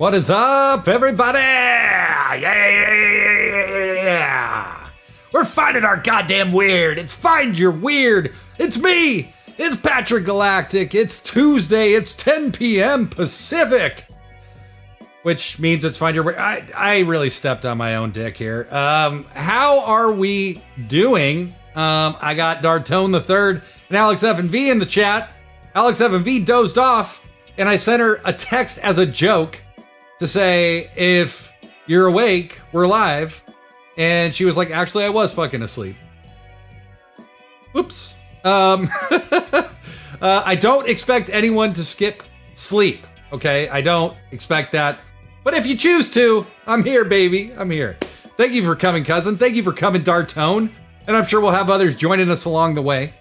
What is up, everybody? Yeah! We're finding our goddamn weird. It's Find Your Weird. It's me. It's Patrick Galactic. It's Tuesday. It's 10 p.m. Pacific. Which means it's Find Your Weird. I really stepped on my own dick here. How are we doing? I got Dartone the Third and Alex F&V in the chat. Alex F&V dozed off, and I sent her a text as a joke to say, if you're awake, we're live. And she was like, actually, I was fucking asleep. Oops. I don't expect anyone to skip sleep, okay? I don't expect that. But if you choose to, I'm here, baby. I'm here. Thank you for coming, cousin. Thank you for coming, Dartone. And I'm sure we'll have others joining us along the way.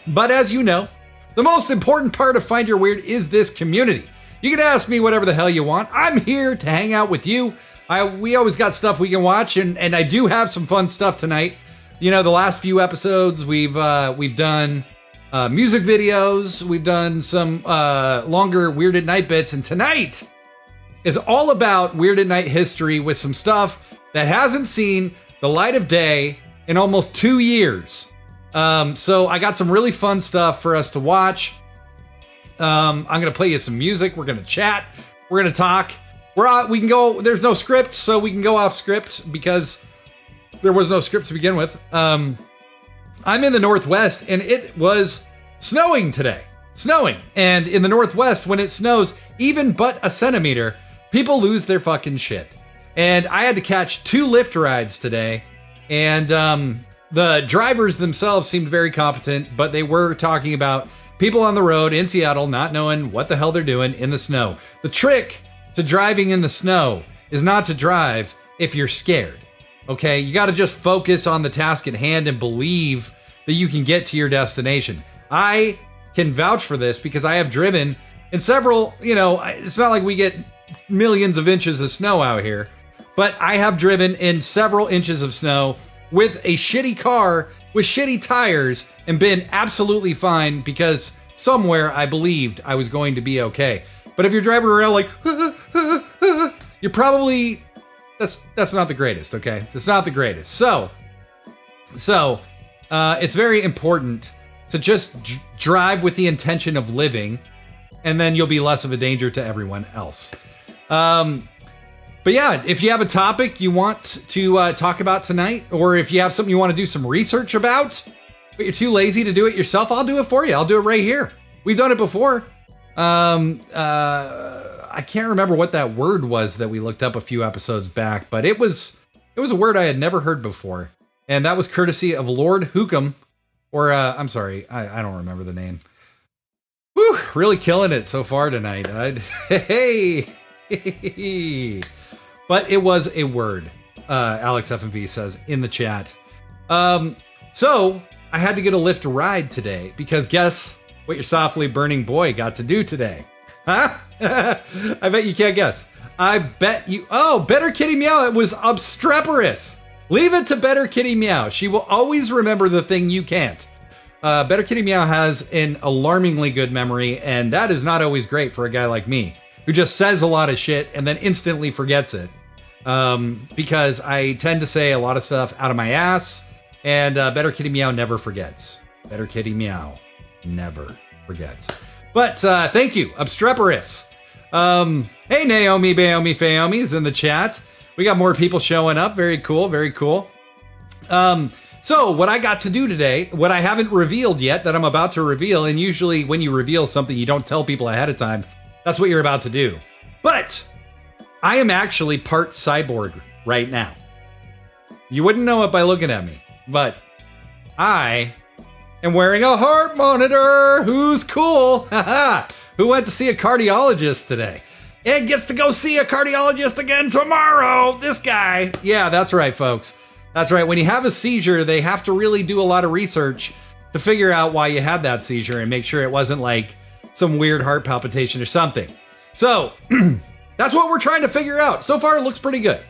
But as you know, the most important part of Find Your Weird is this community. You can ask me whatever the hell you want. I'm here to hang out with you. We always got stuff we can watch, and I do have some fun stuff tonight. You know, the last few episodes, we've done music videos. We've done some longer Weird at Night bits, and tonight is all about Weird at Night history with some stuff that hasn't seen the light of day in almost 2 years. So I got some really fun stuff for us to watch. I'm going to play you some music. We're going to chat. We're going to talk. We can go, there's no script, so we can go off script because there was no script to begin with. I'm in the Northwest, and it was snowing today. Snowing. And in the Northwest, when it snows even but a centimeter, people lose their fucking shit. And I had to catch 2 Lyft rides today, and the drivers themselves seemed very competent, but they were talking about people on the road in Seattle not knowing what the hell they're doing in the snow. The trick to driving in the snow is not to drive if you're scared, okay? You got to just focus on the task at hand and believe that you can get to your destination. I can vouch for this because I have driven in several, it's not like we get millions of inches of snow out here, but I have driven in several inches of snow with a shitty car with shitty tires and been absolutely fine because somewhere I believed I was going to be okay. But if you're driving around like, you're probably, that's not the greatest, okay? That's not the greatest. So it's very important to just drive with the intention of living, and then you'll be less of a danger to everyone else. But yeah, if you have a topic you want to talk about tonight, or if you have something you want to do some research about, but you're too lazy to do it yourself, I'll do it for you. I'll do it right here. We've done it before. I can't remember what that word was that we looked up a few episodes back, but it was a word I had never heard before. And that was courtesy of Lord Hookham, or I'm sorry, I don't remember the name. Whew, really killing it so far tonight. Hey. But it was a word, Alex F&V says in the chat. So I had to get a Lyft ride today because guess what your softly burning boy got to do today? Huh? I bet you can't guess. I bet you, Better Kitty Meow, it was obstreperous. Leave it to Better Kitty Meow. She will always remember the thing you can't. Better Kitty Meow has an alarmingly good memory, and that is not always great for a guy like me, who just says a lot of shit and then instantly forgets it. Because I tend to say a lot of stuff out of my ass, and Better Kitty Meow never forgets. Better Kitty Meow never forgets. But thank you, obstreperous. Hey, Naomi, Baomi, Faomi's in the chat. We got more people showing up. Very cool, very cool. So what I got to do today, what I haven't revealed yet that I'm about to reveal, and usually when you reveal something you don't tell people ahead of time, that's what you're about to do. But I am actually part cyborg right now. You wouldn't know it by looking at me, but I am wearing a heart monitor. Who's cool? Who went to see a cardiologist today and gets to go see a cardiologist again tomorrow? This guy. Yeah, that's right, folks. That's right. When you have a seizure, they have to really do a lot of research to figure out why you had that seizure and make sure it wasn't like some weird heart palpitation or something. So that's what we're trying to figure out. So far, it looks pretty good,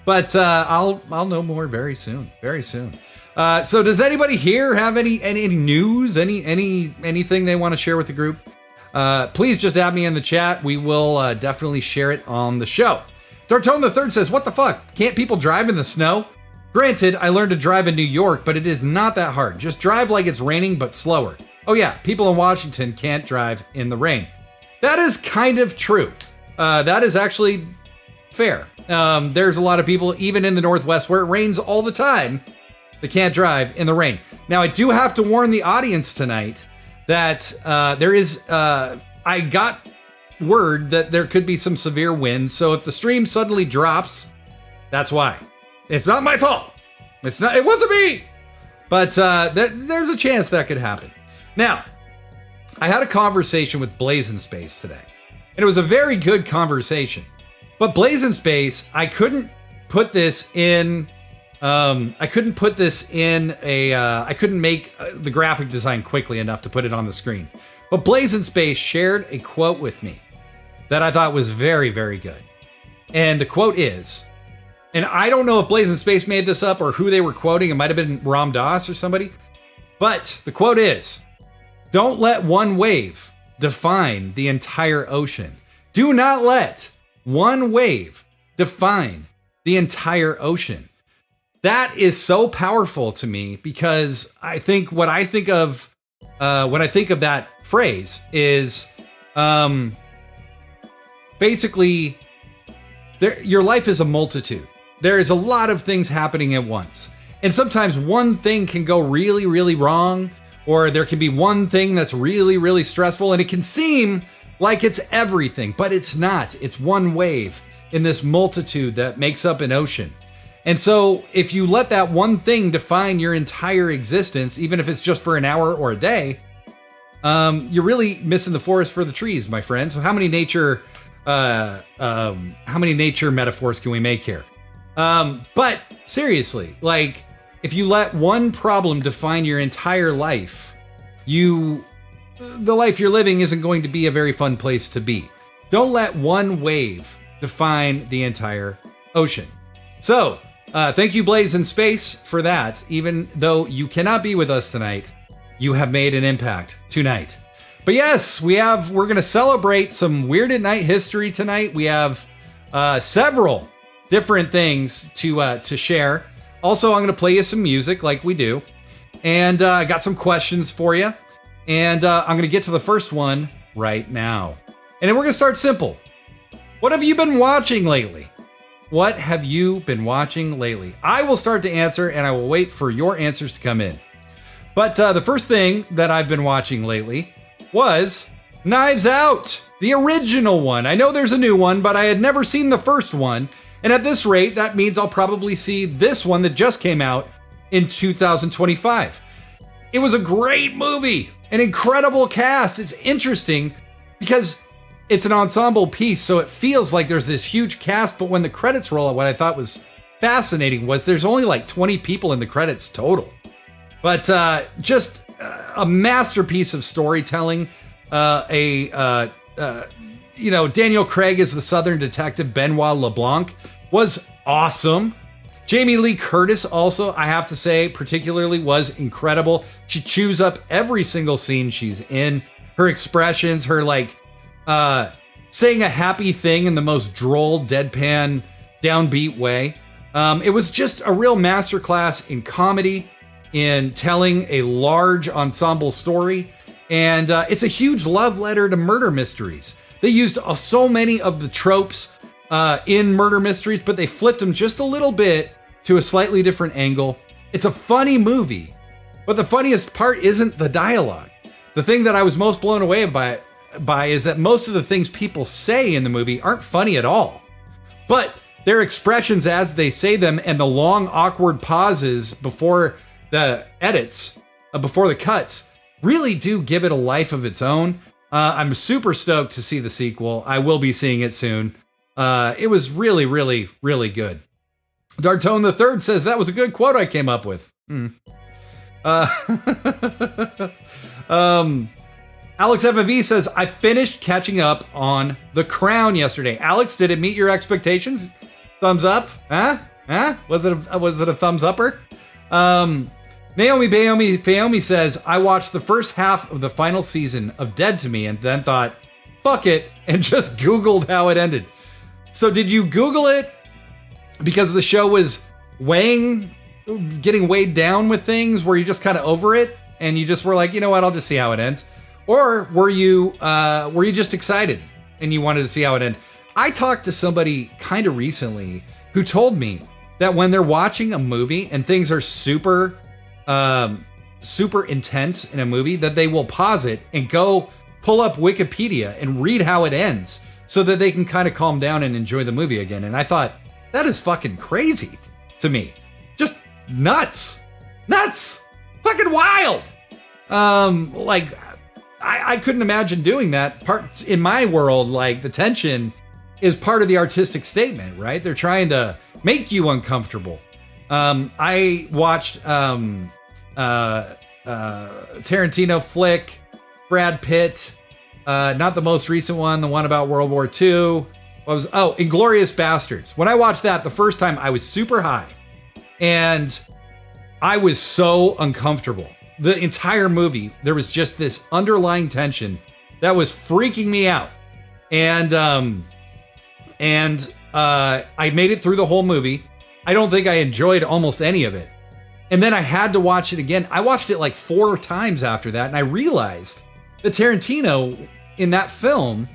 but I'll know more very soon. Very soon. So does anybody here have any news? Anything they want to share with the group? Please just add me in the chat. We will definitely share it on the show. Dartone the Third says, what the fuck? Can't people drive in the snow? Granted, I learned to drive in New York, but it is not that hard. Just drive like it's raining, but slower. Oh yeah, people in Washington can't drive in the rain. That is kind of true. That is actually fair. There's a lot of people, even in the Northwest, where it rains all the time, that can't drive in the rain. Now, I do have to warn the audience tonight that there is, I got word that there could be some severe winds. So if the stream suddenly drops, that's why. It's not my fault. It wasn't me. But there's a chance that could happen. Now, I had a conversation with Blazing Space today, and it was a very good conversation. But Blazing Space, I couldn't put this in. I couldn't make the graphic design quickly enough to put it on the screen. But Blazing Space shared a quote with me that I thought was very, very good. And the quote is, and I don't know if Blazing Space made this up or who they were quoting. It might have been Ram Dass or somebody. But the quote is, don't let one wave define the entire ocean. Do not let one wave define the entire ocean. That is so powerful to me because I think when I think of that phrase is basically your life is a multitude. There is a lot of things happening at once. And sometimes one thing can go really, really wrong, or there can be one thing that's really, really stressful, and it can seem like it's everything, but it's not. It's one wave in this multitude that makes up an ocean. And so if you let that one thing define your entire existence, even if it's just for an hour or a day, you're really missing the forest for the trees, my friend. So how many nature metaphors can we make here? But seriously, like if you let one problem define your entire life, the life you're living isn't going to be a very fun place to be. Don't let one wave define the entire ocean. So, thank you, Blazing Space, for that. Even though you cannot be with us tonight, you have made an impact tonight. But yes, we're going to celebrate some Weird at Night history tonight. We have several different things to share. Also, I'm going to play you some music like we do. And I got some questions for you. And I'm going to get to the first one right now. And then we're going to start simple. What have you been watching lately? What have you been watching lately? I will start to answer, and I will wait for your answers to come in. But the first thing that I've been watching lately was Knives Out, the original one. I know there's a new one, but I had never seen the first one. And at this rate, that means I'll probably see this one that just came out in 2025. It was a great movie, an incredible cast. It's interesting because it's an ensemble piece, so it feels like there's this huge cast, but when the credits roll out, what I thought was fascinating was there's only like 20 people in the credits total. But just a masterpiece of storytelling. Daniel Craig as the Southern detective Benoit LeBlanc was awesome. Jamie Lee Curtis also, I have to say, particularly was incredible. She chews up every single scene she's in. Her expressions, her saying a happy thing in the most droll, deadpan, downbeat way. It was just a real masterclass in comedy, in telling a large ensemble story. And it's a huge love letter to murder mysteries. They used so many of the tropes in murder mysteries, but they flipped them just a little bit to a slightly different angle. It's a funny movie, but the funniest part isn't the dialogue. The thing that I was most blown away by is that most of the things people say in the movie aren't funny at all. But their expressions as they say them and the long, awkward pauses before the edits, before the cuts, really do give it a life of its own. I'm super stoked to see the sequel. I will be seeing it soon. It was really, really, really good. Dartone the Third says that was a good quote I came up with. Alex FV says, I finished catching up on The Crown yesterday. Alex, did it meet your expectations? Thumbs up? Huh? Was it a thumbs upper? Naomi Fayomi says, I watched the first half of the final season of Dead to Me and then thought, fuck it, and just Googled how it ended. So did you Google it because the show was getting weighed down with things? Were you just kind of over it and you just were like, you know what, I'll just see how it ends? Or were you just excited and you wanted to see how it ended? I talked to somebody kind of recently who told me that when they're watching a movie and things are super intense in a movie, that they will pause it and go pull up Wikipedia and read how it ends so that they can kind of calm down and enjoy the movie again. And I thought, that is fucking crazy to me. Just nuts. Fucking wild. I couldn't imagine doing that. Part in my world, like the tension is part of the artistic statement, right? They're trying to make you uncomfortable. I watched Tarantino flick, Brad Pitt, not the most recent one, the one about World War II. Inglourious Bastards. When I watched that the first time, I was super high and I was so uncomfortable. The entire movie, there was just this underlying tension that was freaking me out. And I made it through the whole movie. I don't think I enjoyed almost any of it. And then I had to watch it again. I watched it like 4 times after that, and I realized that Tarantino in that film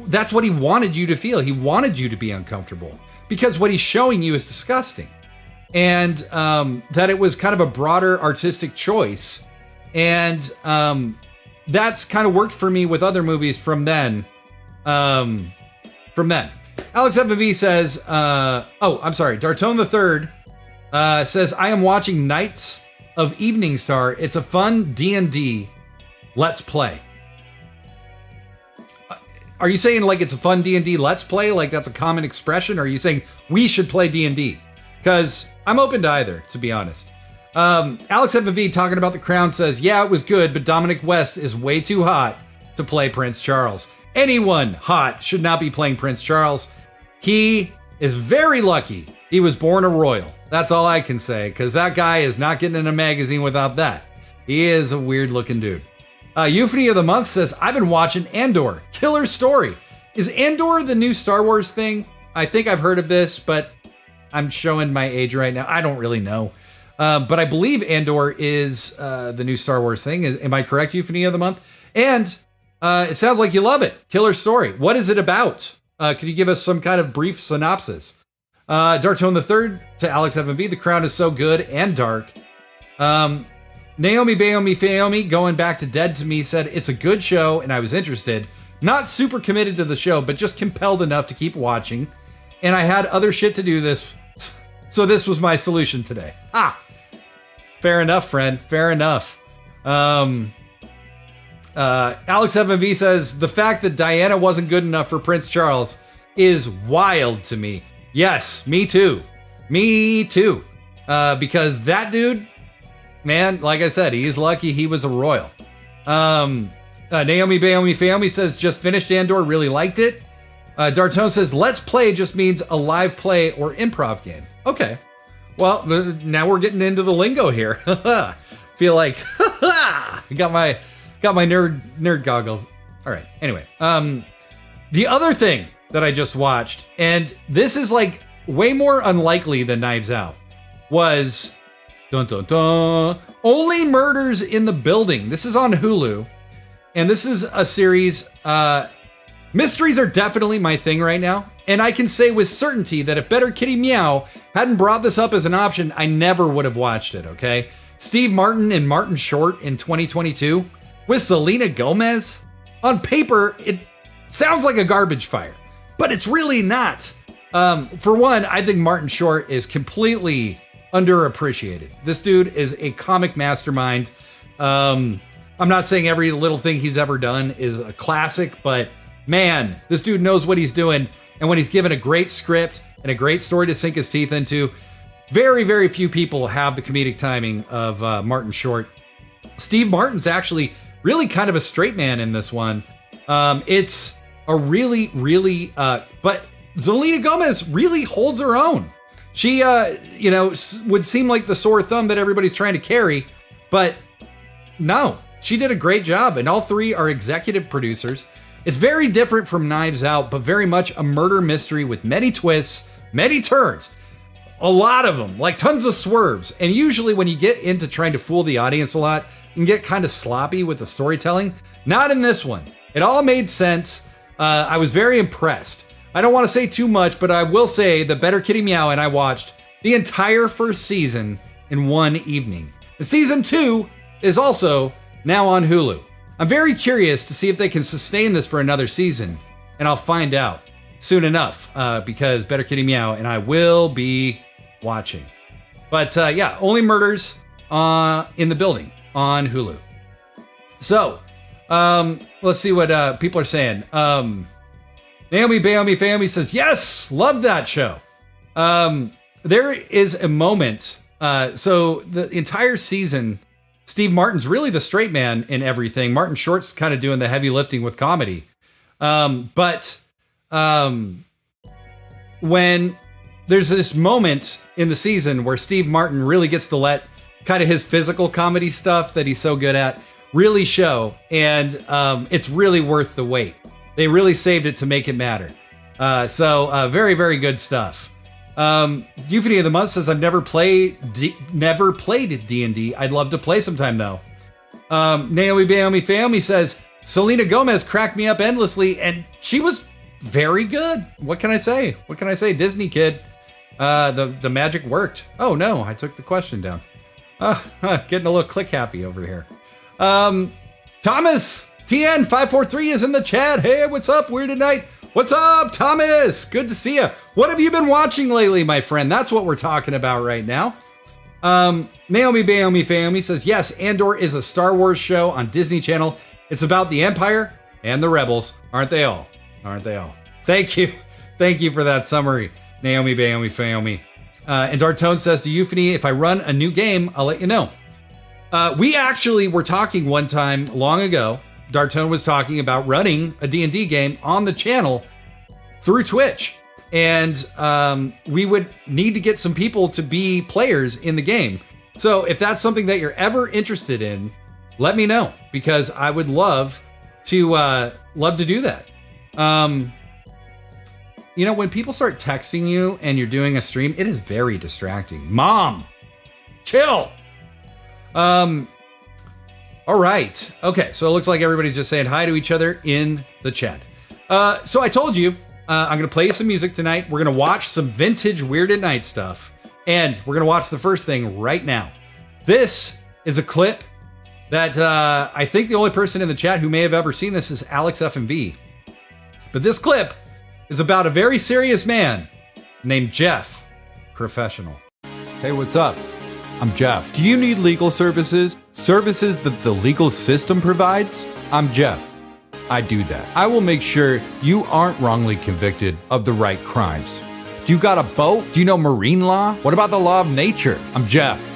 that's what he wanted you to feel. He wanted you to be uncomfortable because what he's showing you is disgusting. And that it was kind of a broader artistic choice. And that's kind of worked for me with other movies from then. Alex FMV says, Dartone III says, I am watching Knights of Evening Star. It's a fun D&D. Let's play. Are you saying like it's a fun D&D let's play? Like that's a common expression? Or are you saying we should play D&D? Because I'm open to either, to be honest. Alex FMV talking about The Crown says, yeah, it was good, but Dominic West is way too hot to play Prince Charles. Anyone hot should not be playing Prince Charles. He is very lucky he was born a royal. That's all I can say, because that guy is not getting in a magazine without that. He is a weird looking dude. Euphony of the Month says, I've been watching Andor. Killer story. Is Andor the new Star Wars thing? I think I've heard of this, but I'm showing my age right now. I don't really know. But I believe Andor is the new Star Wars thing. Am I correct, Euphony of the Month? And it sounds like you love it. Killer story. What is it about? Could you give us some kind of brief synopsis? Dartone III to Alex FMV. The Crown is so good and dark. Naomi Fayomi, going back to Dead to Me, said, it's a good show and I was interested. Not super committed to the show, but just compelled enough to keep watching. And I had other shit to do so this was my solution today. Fair enough, friend. Fair enough. Alex FMV says, the fact that Diana wasn't good enough for Prince Charles is wild to me. Yes, me too. Because that dude, man, like I said, he's lucky he was a royal. Naomi Fayomi says, just finished Andor, really liked it. Dartone says, let's play just means a live play or improv game. Okay. Well, now we're getting into the lingo here. Feel like, got my nerd goggles. All right. Anyway, the other thing that I just watched, and this is like way more unlikely than Knives Out, was Only Murders in the Building. This is on Hulu, and this is a series. Mysteries are definitely my thing right now, and I can say with certainty that if Better Kitty Meow hadn't brought this up as an option, I never would have watched it, okay? Steve Martin and Martin Short in 2022 with Selena Gomez. On paper, it sounds like a garbage fire, but it's really not. For one, I think Martin Short is completely underappreciated. This dude is a comic mastermind. I'm not saying every little thing he's ever done is a classic, but man, this dude knows what he's doing. And when he's given a great script and a great story to sink his teeth into, very, very few people have the comedic timing of Martin Short. Steve Martin's actually really kind of a straight man in this one. It's a really, but Zelena Gomez really holds her own. She, would seem like the sore thumb that everybody's trying to carry, but no, she did a great job. And all three are executive producers. It's very different from Knives Out, but very much a murder mystery with many twists, many turns, a lot of them, like tons of swerves. And usually when you get into trying to fool the audience a lot, you can get kind of sloppy with the storytelling. Not in this one. It all made sense. I was very impressed. I don't want to say too much, but I will say that Better Kitty Meow and I watched the entire first season in one evening. And season 2 is also now on Hulu. I'm very curious to see if they can sustain this for another season, and I'll find out soon enough, because Better Kitty Meow and I will be watching. But yeah, Only Murders in the Building on Hulu. So, let's see what people are saying. Naomi Baomi Family says, yes, love that show. There is a moment. So the entire season, Steve Martin's really the straight man in everything. Martin Short's kind of doing the heavy lifting with comedy. But when there's this moment in the season where Steve Martin really gets to let kind of his physical comedy stuff that he's so good at really show. And it's really worth the wait. They really saved it to make it matter. So very, very good stuff. Euphony of the Month says, I've never played D&D. I'd love to play sometime though. Naomi Baomi Family says, Selena Gomez cracked me up endlessly and she was very good. What can I say? Disney kid. The magic worked. Oh no, I took the question down. Getting a little click happy over here. Thomas TN543 is in the chat. Hey, what's up, Weirded Night? What's up, Thomas? Good to see you. What have you been watching lately, my friend? That's what we're talking about right now. Naomi Baomi Family says, yes, Andor is a Star Wars show on Disney Channel. It's about the Empire and the Rebels. Aren't they all? Thank you. Thank you for that summary, Naomi Baomi Family. And Dartone says to Euphony, if I run a new game, I'll let you know. We actually were talking one time long ago. Dartone was talking about running a D&D game on the channel through Twitch. And we would need to get some people to be players in the game. So if that's something that you're ever interested in, let me know, because I would love to do that. When people start texting you and you're doing a stream, it is very distracting. Mom, chill. All right. Okay, so it looks like everybody's just saying hi to each other in the chat. So I told you, I'm going to play some music tonight. We're going to watch some vintage Weird at Night stuff. And we're going to watch the first thing right now. This is a clip that I think the only person in the chat who may have ever seen this is Alex FMV. But this clip is about a very serious man named Jeff Professional. Hey, what's up? I'm Jeff. Do you need legal services? Services that the legal system provides? I'm Jeff. I do that. I will make sure you aren't wrongly convicted of the right crimes. Do you got a boat? Do you know marine law? What about the law of nature? I'm Jeff.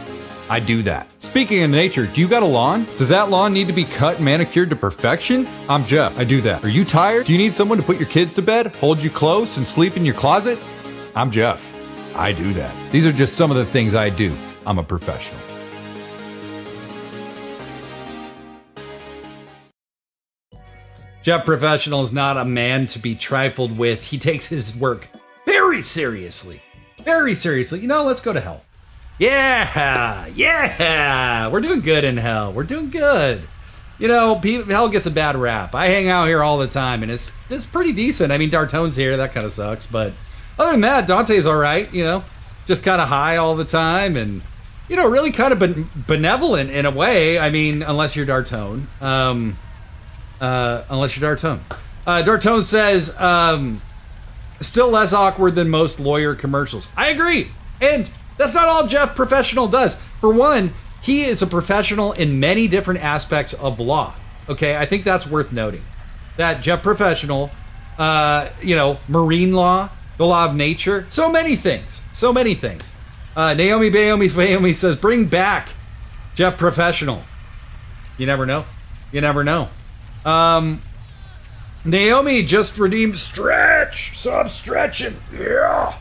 I do that. Speaking of nature, do you got a lawn? Does that lawn need to be cut and manicured to perfection? I'm Jeff. I do that. Are you tired? Do you need someone to put your kids to bed, hold you close, and sleep in your closet? I'm Jeff. I do that. These are just some of the things I do. I'm a professional. Jeff Professional is not a man to be trifled with. He takes his work very seriously. Very seriously. Let's go to hell. Yeah. We're doing good in hell. We're doing good. Hell gets a bad rap. I hang out here all the time, and it's pretty decent. I mean, Dartone's here. That kind of sucks. But other than that, Dante's all right, just kind of high all the time and, really kind of benevolent in a way. I mean, unless you're Dartone. Dartone says, still less awkward than most lawyer commercials. I agree. And that's not all Jeff Professional does. For one, he is a professional in many different aspects of law. Okay, I think that's worth noting. That Jeff Professional, marine law, the law of nature, so many things. Naomi Baomi's family says, bring back Jeff Professional. You never know. Naomi just redeemed Stretch. So I'm stretching. Yeah.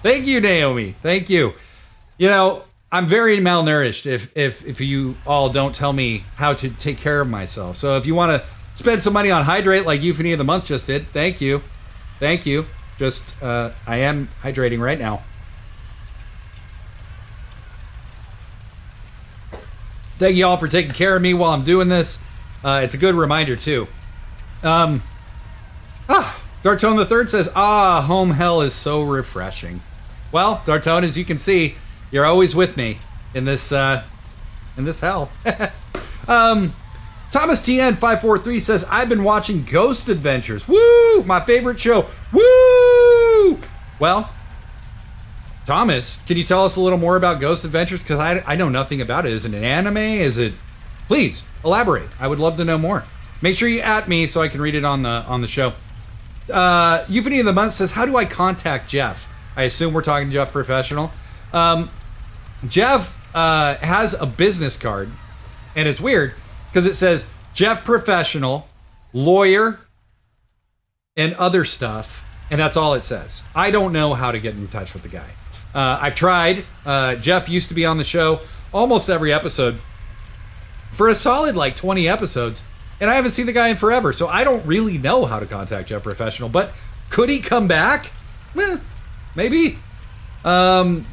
Thank you, Naomi. Thank you. You know, I'm very malnourished if you all don't tell me how to take care of myself. So if you want to spend some money on Hydrate like Euphony of the Month just did, thank you. Thank you. Just, I am hydrating right now. Thank you all for taking care of me while I'm doing this. It's a good reminder, too. Darktone the Third says, home hell is so refreshing. Well, Darktone, as you can see, you're always with me in this hell. Thomas TN543 says, I've been watching Ghost Adventures. Woo! My favorite show. Woo! Well, Thomas, can you tell us a little more about Ghost Adventures? Because I know nothing about it. Is it an anime? Is it... Please, elaborate. I would love to know more. Make sure you @ me so I can read it on the show. Euphony of the Month says, how do I contact Jeff? I assume we're talking to Jeff Professional. Jeff has a business card, and it's weird because it says Jeff Professional, lawyer, and other stuff, and that's all it says. I don't know how to get in touch with the guy. I've tried. Jeff used to be on the show almost every episode for a solid 20 episodes, and I haven't seen the guy in forever, so I don't really know how to contact Jeff Professional, but could he come back? Maybe. Dartone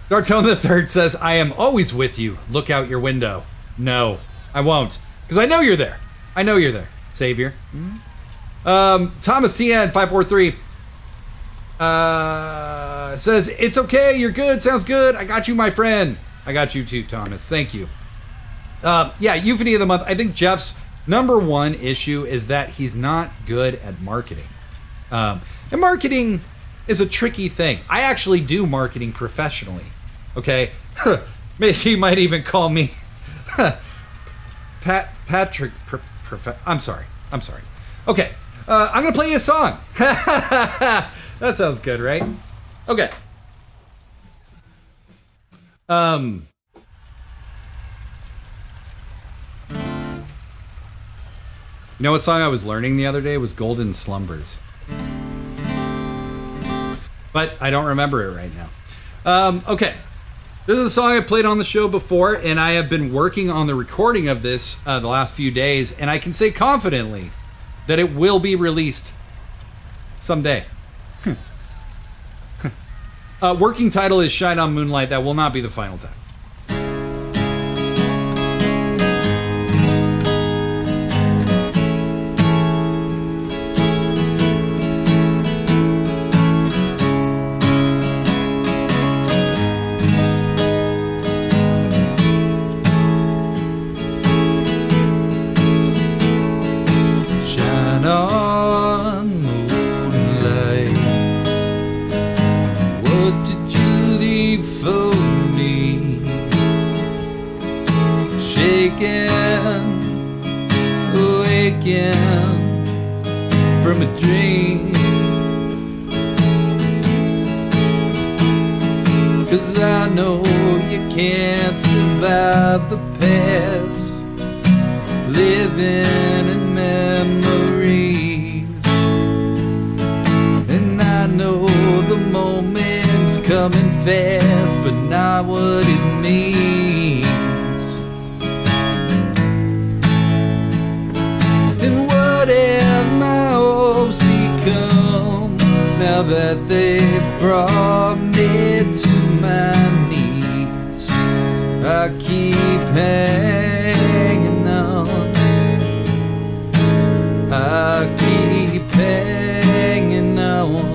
the Third says, I am always with you. Look out your window. No, I won't. Because I know you're there. I know you're there. Savior. Thomas TN543 says, it's okay. You're good. Sounds good. I got you, my friend. I got you too, Thomas. Thank you. Euphony of the Month. I think Jeff's number one issue is that he's not good at marketing. And marketing is a tricky thing. I actually do marketing professionally. Okay? Maybe you might even call me Patrick. I'm sorry. Okay. I'm going to play you a song. That sounds good, right? Okay. You know what song I was learning the other day was Golden Slumbers. But I don't remember it right now. Okay. This is a song I played on the show before, and I have been working on the recording of this the last few days, and I can say confidently that it will be released someday. Working title is Shine on Moonlight. That will not be the final time. From a dream, 'cause I know you can't survive the past, living in memories, and I know the moment's coming fast, but not what it means. And what have my hopes become now that they've brought me to my knees? I keep hanging on. I keep hanging on.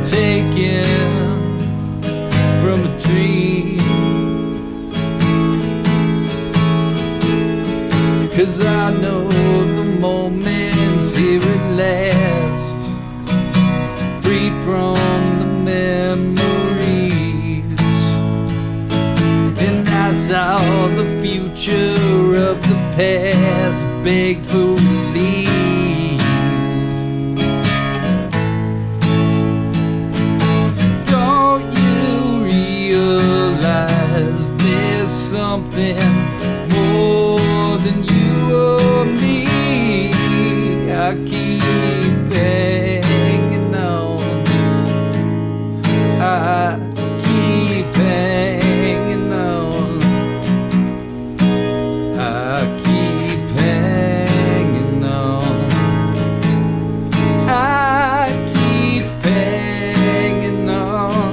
Taken from a dream, last, freed from the memories. And I saw the future of the past beg for release. Don't you realize there's something more than you or me? I keep hanging on. I keep hanging on. I keep hanging on. I keep hanging on.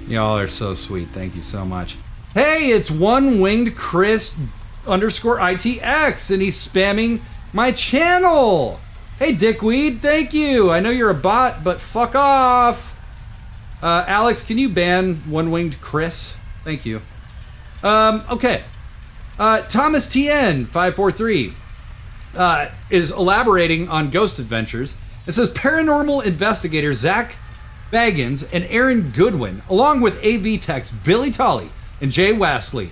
Y'all are so sweet. Thank you so much. Hey, it's one-winged Chris _ ITX, and he's spamming my channel. Hey, dickweed, thank you. I know you're a bot, but fuck off. Alex, can you ban one-winged Chris? Thank you. Okay. Thomas TN 543 is elaborating on Ghost Adventures. It says paranormal investigator Zach Baggins and Aaron Goodwin, along with AV techs Billy Tolley and Jay Wesley,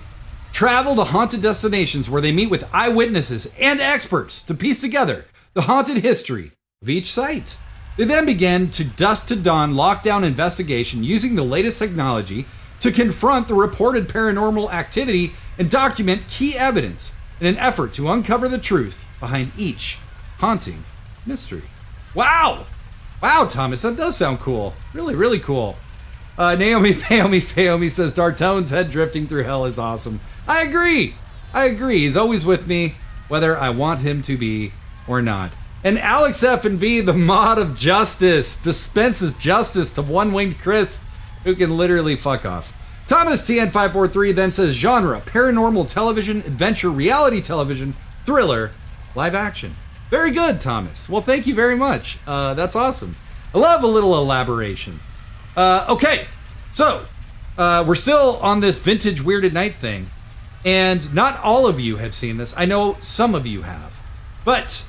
travel to haunted destinations where they meet with eyewitnesses and experts to piece together the haunted history of each site. They then began to dusk to dawn lockdown investigation using the latest technology to confront the reported paranormal activity and document key evidence in an effort to uncover the truth behind each haunting mystery. Wow! Wow, Thomas, that does sound cool. Really, really cool. Naomi Paomi says, Dartone's head drifting through hell is awesome. I agree. He's always with me, whether I want him to be or not. And Alex F&V, the mod of justice, dispenses justice to one-winged Chris, who can literally fuck off. Thomas TN543 then says, genre, paranormal television, adventure, reality television, thriller, live action. Very good, Thomas. Well, thank you very much. That's awesome. I love a little elaboration. Okay, so we're still on this vintage Weird at Night thing, and not all of you have seen this. I know some of you have. But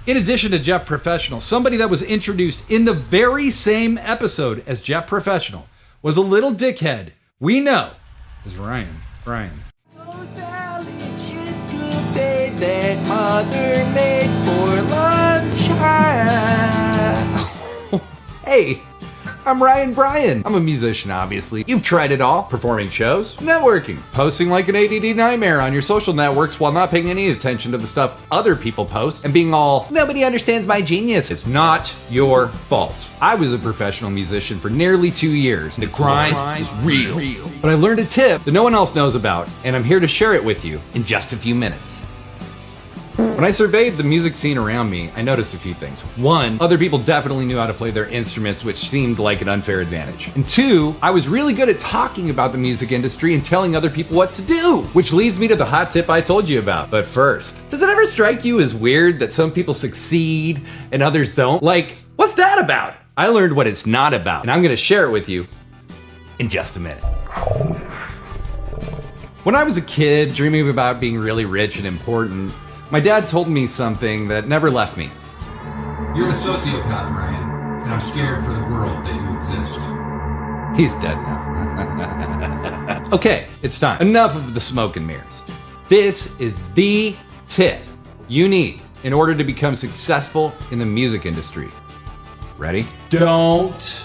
in addition to Jeff Professional, somebody that was introduced in the very same episode as Jeff Professional was a little dickhead. We know is Ryan. That mother made for lunch. Hey, I'm Ryan Bryan. I'm a musician, obviously. You've tried it all. Performing shows, networking, posting like an ADD nightmare on your social networks while not paying any attention to the stuff other people post and being all, nobody understands my genius. It's not your fault. I was a professional musician for nearly 2 years. The grind is real. But I learned a tip that no one else knows about, and I'm here to share it with you in just a few minutes. When I surveyed the music scene around me, I noticed a few things. One, other people definitely knew how to play their instruments, which seemed like an unfair advantage. And two, I was really good at talking about the music industry and telling other people what to do, which leads me to the hot tip I told you about. But first, does it ever strike you as weird that some people succeed and others don't? Like, what's that about? I learned what it's not about, and I'm gonna share it with you in just a minute. When I was a kid, dreaming about being really rich and important, my dad told me something that never left me. You're a sociopath, Ryan, and I'm scared for the world that you exist. He's dead now. Okay, it's time. Enough of the smoke and mirrors. This is the tip you need in order to become successful in the music industry. Ready? Don't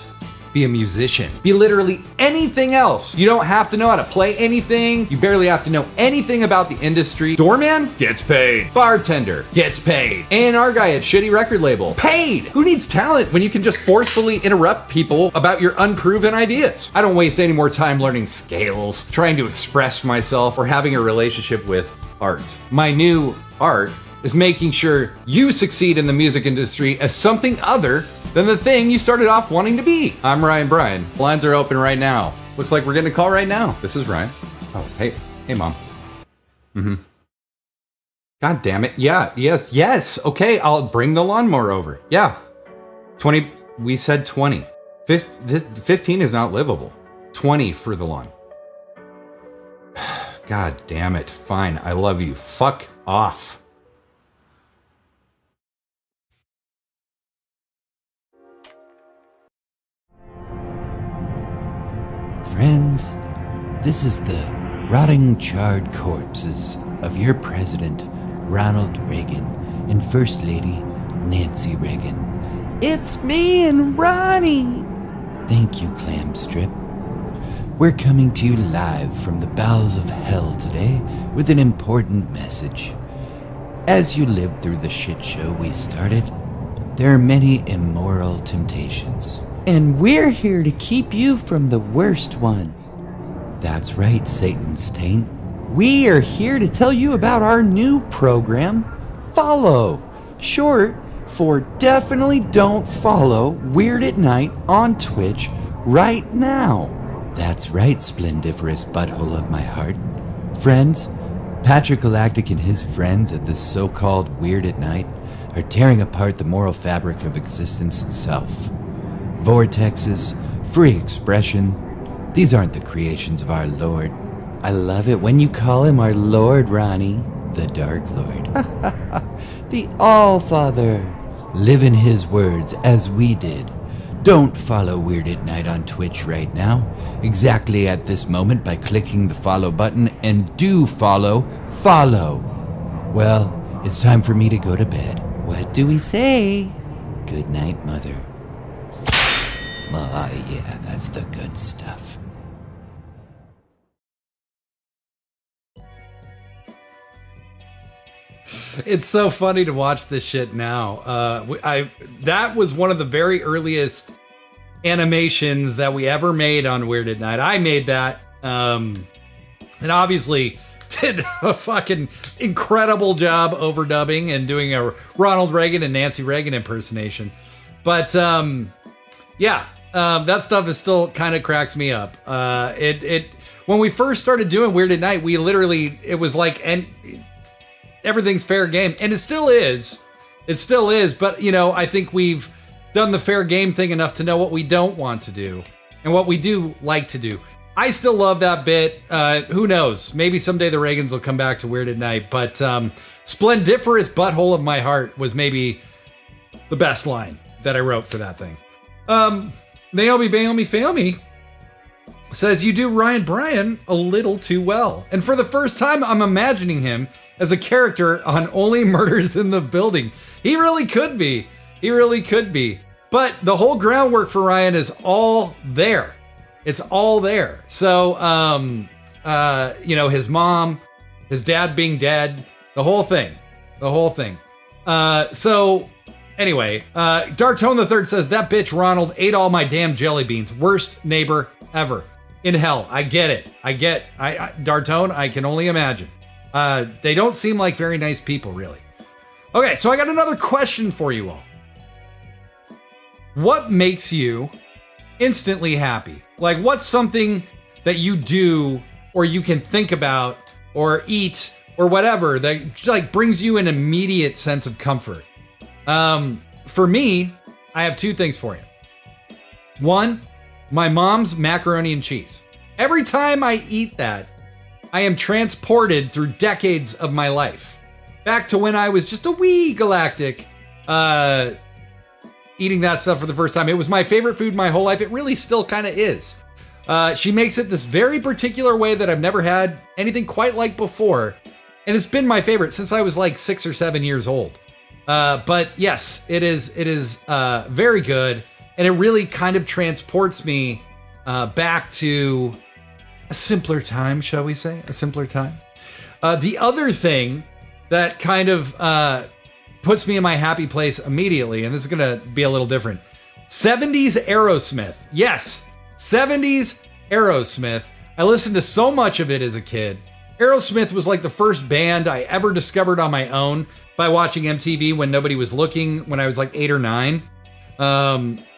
be a musician. Be literally anything else. You don't have to know how to play anything. You barely have to know anything about the industry. Doorman gets paid. Bartender gets paid. A&R guy at shitty record label paid. Who needs talent when you can just forcefully interrupt people about your unproven ideas? I don't waste any more time learning scales, trying to express myself, or having a relationship with art. My new art is making sure you succeed in the music industry as something other than the thing you started off wanting to be. I'm Ryan Bryan. Lines are open right now. Looks like we're getting a call right now. This is Ryan. Oh, hey, Mom. God damn it. Yeah, yes. Okay, I'll bring the lawnmower over. Yeah. 20 We said 20. 15 is not livable. 20 for the lawn. God damn it. Fine. I love you. Fuck off. Friends, this is the rotting, charred corpses of your President, Ronald Reagan, and First Lady, Nancy Reagan. It's me and Ronnie! Thank you, Clamstrip. We're coming to you live from the bowels of hell today with an important message. As you lived through the shit show we started, there are many immoral temptations. And we're here to keep you from the worst one. That's right, Satan's taint. We are here to tell you about our new program, Follow. Short for Definitely Don't Follow Weird at Night on Twitch right now. That's right, splendiferous butthole of my heart. Friends, Patrick Galactic and his friends at the so-called Weird at Night are tearing apart the moral fabric of existence itself. Vortexes, free expression, these aren't the creations of our Lord. I love it when you call him our Lord, Ronnie, the Dark Lord. The All-Father. Live in his words as we did. Don't follow Weird at Night on Twitch right now, exactly at this moment by clicking the follow button, and do follow. Well, it's time for me to go to bed. What do we say? Good night, Mother. Yeah, that's the good stuff. It's so funny to watch this shit now. That was one of the very earliest animations that we ever made on Weird at Night. I made that, and obviously did a fucking incredible job overdubbing and doing a Ronald Reagan and Nancy Reagan impersonation. But that stuff is still kind of cracks me up. When we first started doing Weird at Night, it was like, and everything's fair game, and it still is. But I think we've done the fair game thing enough to know what we don't want to do and what we do like to do. I still love that bit. Who knows? Maybe someday the Reagans will come back to Weird at Night. But splendiferous butthole of my heart was maybe the best line that I wrote for that thing. Naomi Baomi Faomi says, you do Ryan Bryan a little too well. And for the first time, I'm imagining him as a character on Only Murders in the Building. He really could be. But the whole groundwork for Ryan is all there. It's all there. So, his mom, his dad being dead, the whole thing. Anyway, Dark Tone the Third says, that bitch Ronald ate all my damn jelly beans. Worst neighbor ever. In hell. I get it. Dark Tone, I can only imagine. They don't seem like very nice people, really. Okay, so I got another question for you all. What makes you instantly happy? Like, what's something that you do or you can think about or eat or whatever that like brings you an immediate sense of comfort? For me, I have two things for you. One, my mom's macaroni and cheese. Every time I eat that, I am transported through decades of my life. Back to when I was just a wee galactic, eating that stuff for the first time. It was my favorite food my whole life. It really still kind of is. She makes it this very particular way that I've never had anything quite like before. And it's been my favorite since I was like 6 or 7 years old. But yes, it is very good. And it really kind of transports me back to a simpler time, shall we say? A simpler time. The other thing that kind of puts me in my happy place immediately, and this is going to be a little different. 70s Aerosmith. Yes, 70s Aerosmith. I listened to so much of it as a kid. Aerosmith was like the first band I ever discovered on my own by watching MTV when nobody was looking when I was like 8 or 9.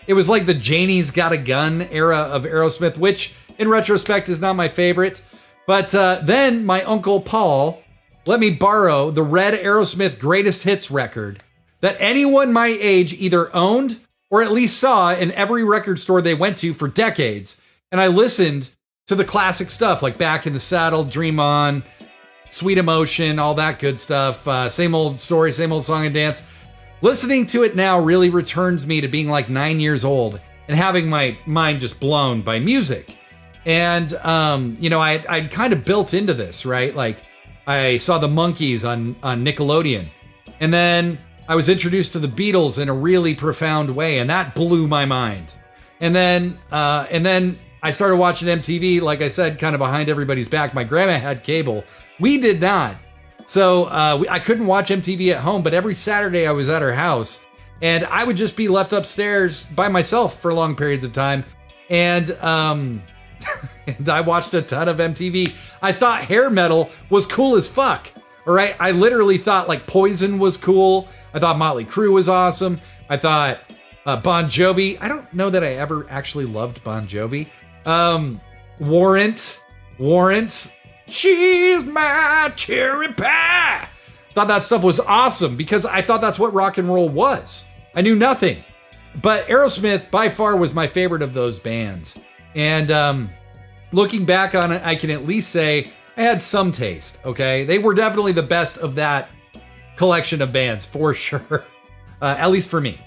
It was like the Janie's Got a Gun era of Aerosmith, which in retrospect is not my favorite. But then my Uncle Paul let me borrow the Red Aerosmith Greatest Hits record that anyone my age either owned or at least saw in every record store they went to for decades. And I listened to the classic stuff like Back in the Saddle, Dream On, Sweet Emotion, all that good stuff. Same old story, same old song and dance. Listening to it now really returns me to being like 9 years old and having my mind just blown by music. And, I'd kind of built into this, right? Like I saw the Monkees on Nickelodeon. And then I was introduced to the Beatles in a really profound way, and that blew my mind. And then I started watching MTV, like I said, kind of behind everybody's back. My grandma had cable. We did not. So I couldn't watch MTV at home, but every Saturday I was at her house, and I would just be left upstairs by myself for long periods of time. And and I watched a ton of MTV. I thought hair metal was cool as fuck. All right. I literally thought like Poison was cool. I thought Motley Crue was awesome. I thought Bon Jovi. I don't know that I ever actually loved Bon Jovi. Warrant. She's my cherry pie. Thought that stuff was awesome because I thought that's what rock and roll was. I knew nothing. But Aerosmith by far was my favorite of those bands. And looking back on it, I can at least say I had some taste, okay? They were definitely the best of that collection of bands, for sure. At least for me.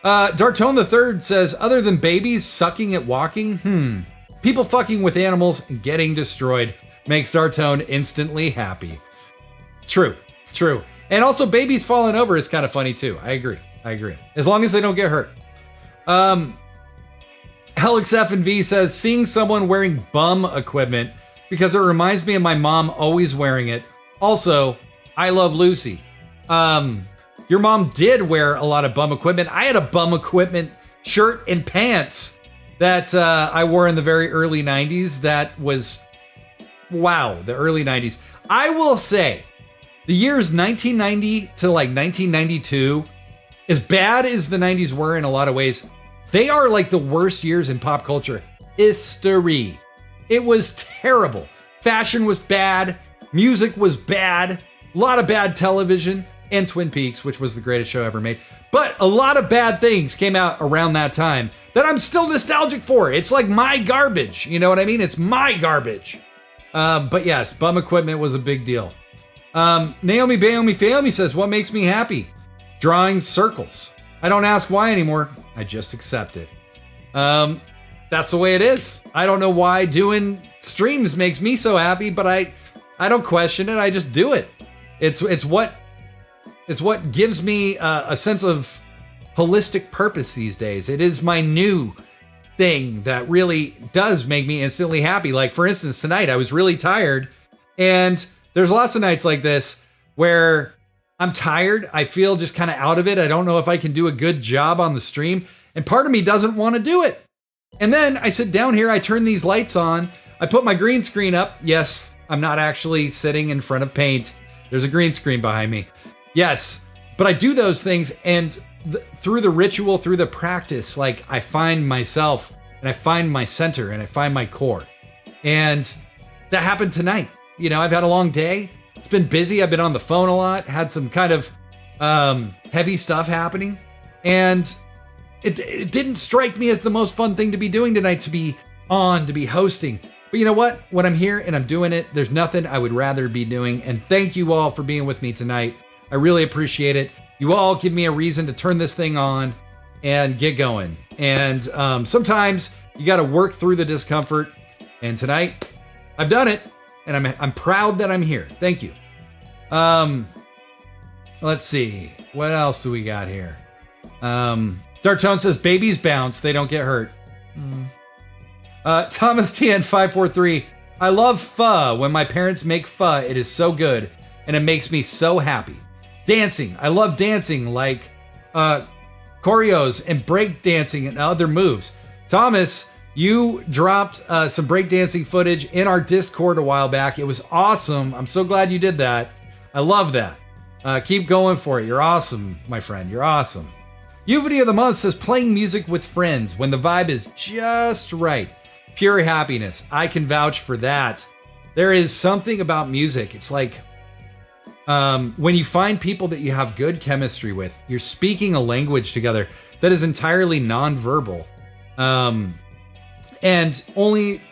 Dartone III says, other than babies sucking at walking, people fucking with animals and getting destroyed makes Dartone instantly happy. True. And also babies falling over is kind of funny too. I agree. As long as they don't get hurt. Helix F&V says, seeing someone wearing bum equipment because it reminds me of my mom always wearing it. Also, I love Lucy. Your mom did wear a lot of bum equipment. I had a bum equipment shirt and pants that I wore in the very early 90s. That was, wow, the early 90s. I will say, the years 1990 to like 1992, as bad as the 90s were in a lot of ways, they are like the worst years in pop culture history. It was terrible. Fashion was bad. Music was bad. A lot of bad television, and Twin Peaks, which was the greatest show ever made. But a lot of bad things came out around that time that I'm still nostalgic for. It's like my garbage. You know what I mean? It's my garbage. But yes, bum equipment was a big deal. Naomi Baomi Faomi says, what makes me happy? Drawing circles. I don't ask why anymore. I just accept it. That's the way it is. I don't know why doing streams makes me so happy, but I don't question it. I just do it. It's what gives me a sense of holistic purpose these days. It is my new thing that really does make me instantly happy. Like for instance, tonight I was really tired, and there's lots of nights like this where I'm tired. I feel just kind of out of it. I don't know if I can do a good job on the stream, and part of me doesn't want to do it. And then I sit down here, I turn these lights on, I put my green screen up. Yes, I'm not actually sitting in front of paint. There's a green screen behind me. Yes, but I do those things, and through the ritual, through the practice, like I find myself, and I find my center, and I find my core. And that happened tonight. You know, I've had a long day. It's been busy. I've been on the phone a lot, had some kind of heavy stuff happening. And it didn't strike me as the most fun thing to be doing tonight, to be hosting. But you know what? When I'm here and I'm doing it, there's nothing I would rather be doing. And thank you all for being with me tonight. I really appreciate it. You all give me a reason to turn this thing on and get going. And sometimes you got to work through the discomfort. And tonight, I've done it. And I'm proud that I'm here. Thank you. Let's see. What else do we got here? Dartone says, babies bounce. They don't get hurt. Thomas TN543. I love pho. When my parents make pho, it is so good. And it makes me so happy. Dancing. I love dancing, like choreos and break dancing and other moves. Thomas, you dropped some breakdancing footage in our Discord a while back. It was awesome. I'm so glad you did that. I love that. Keep going for it. You're awesome, my friend. You're awesome. Euphonia of the Month says, playing music with friends when the vibe is just right. Pure happiness. I can vouch for that. There is something about music. It's like when you find people that you have good chemistry with, you're speaking a language together. that is entirely nonverbal. And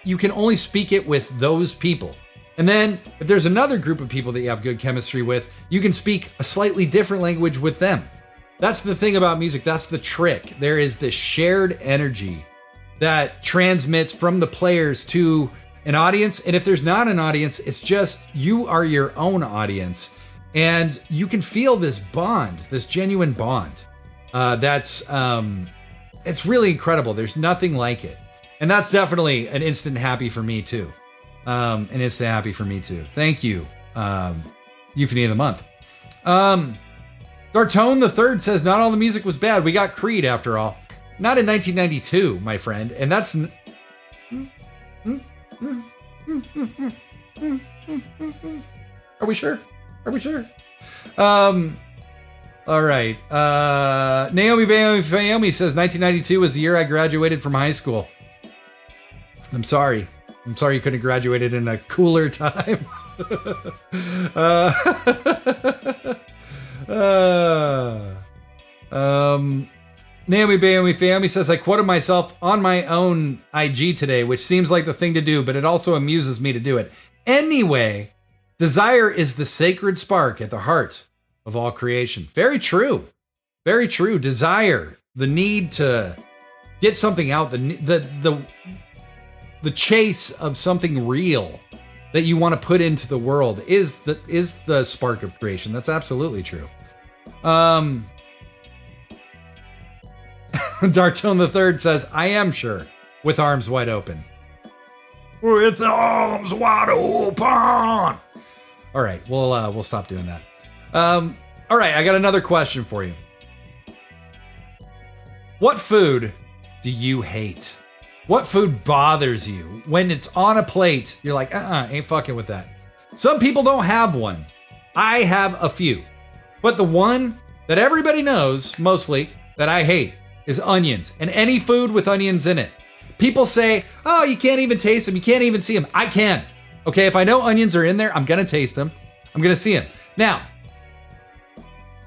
you can only speak it with those people. And then if there's another group of people that you have good chemistry with, you can speak a slightly different language with them. That's the thing about music. That's the trick. There is this shared energy that transmits from the players to an audience. And if there's not an audience, it's just you are your own audience. And you can feel this bond, this genuine bond. It's really incredible. There's nothing like it. And that's definitely an instant happy for me too. Thank you, Euphony of the Month. Dartone the Third says, not all the music was bad. We got Creed after all. Not in 1992, my friend. And that's... Are we sure? All right. Naomi Bayomi says, 1992 was the year I graduated from high school. I'm sorry you couldn't have graduated in a cooler time. Naomi Bayomi Fayomi says, I quoted myself on my own IG today, which seems like the thing to do, but it also amuses me to do it. Anyway, desire is the sacred spark at the heart of all creation. Very true. Very true. Desire, the need to get something out, the chase of something real that you want to put into the world is the spark of creation. That's absolutely true. Dartone the Third says, I am sure, with arms wide open. With arms wide open. All right, we'll stop doing that. All right, I got another question for you. What food do you hate? What food bothers you? When it's on a plate, you're like, ain't fucking with that. Some people don't have one. I have a few. But the one that everybody knows, mostly, that I hate is onions. And any food with onions in it. People say, oh, you can't even taste them. You can't even see them. I can. Okay, if I know onions are in there, I'm going to taste them. I'm going to see them. Now,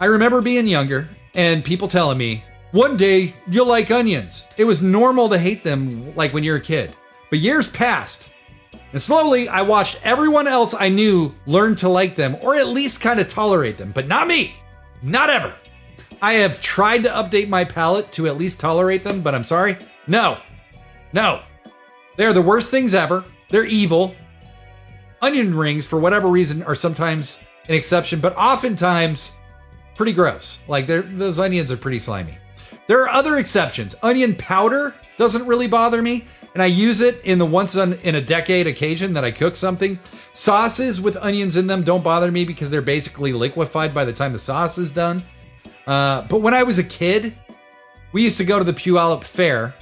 I remember being younger and people telling me, one day you'll like onions. It was normal to hate them like when you're a kid. But years passed. And slowly I watched everyone else I knew learn to like them or at least kind of tolerate them. But not me. Not ever. I have tried to update my palate to at least tolerate them, but I'm sorry. No. They're the worst things ever. They're evil. Onion rings, for whatever reason, are sometimes an exception, but oftentimes pretty gross. Like those onions are pretty slimy. There are other exceptions. Onion powder doesn't really bother me, and I use it in the once in a decade occasion that I cook something. Sauces with onions in them don't bother me because they're basically liquefied by the time the sauce is done. But when I was a kid, we used to go to the Puyallup Fair,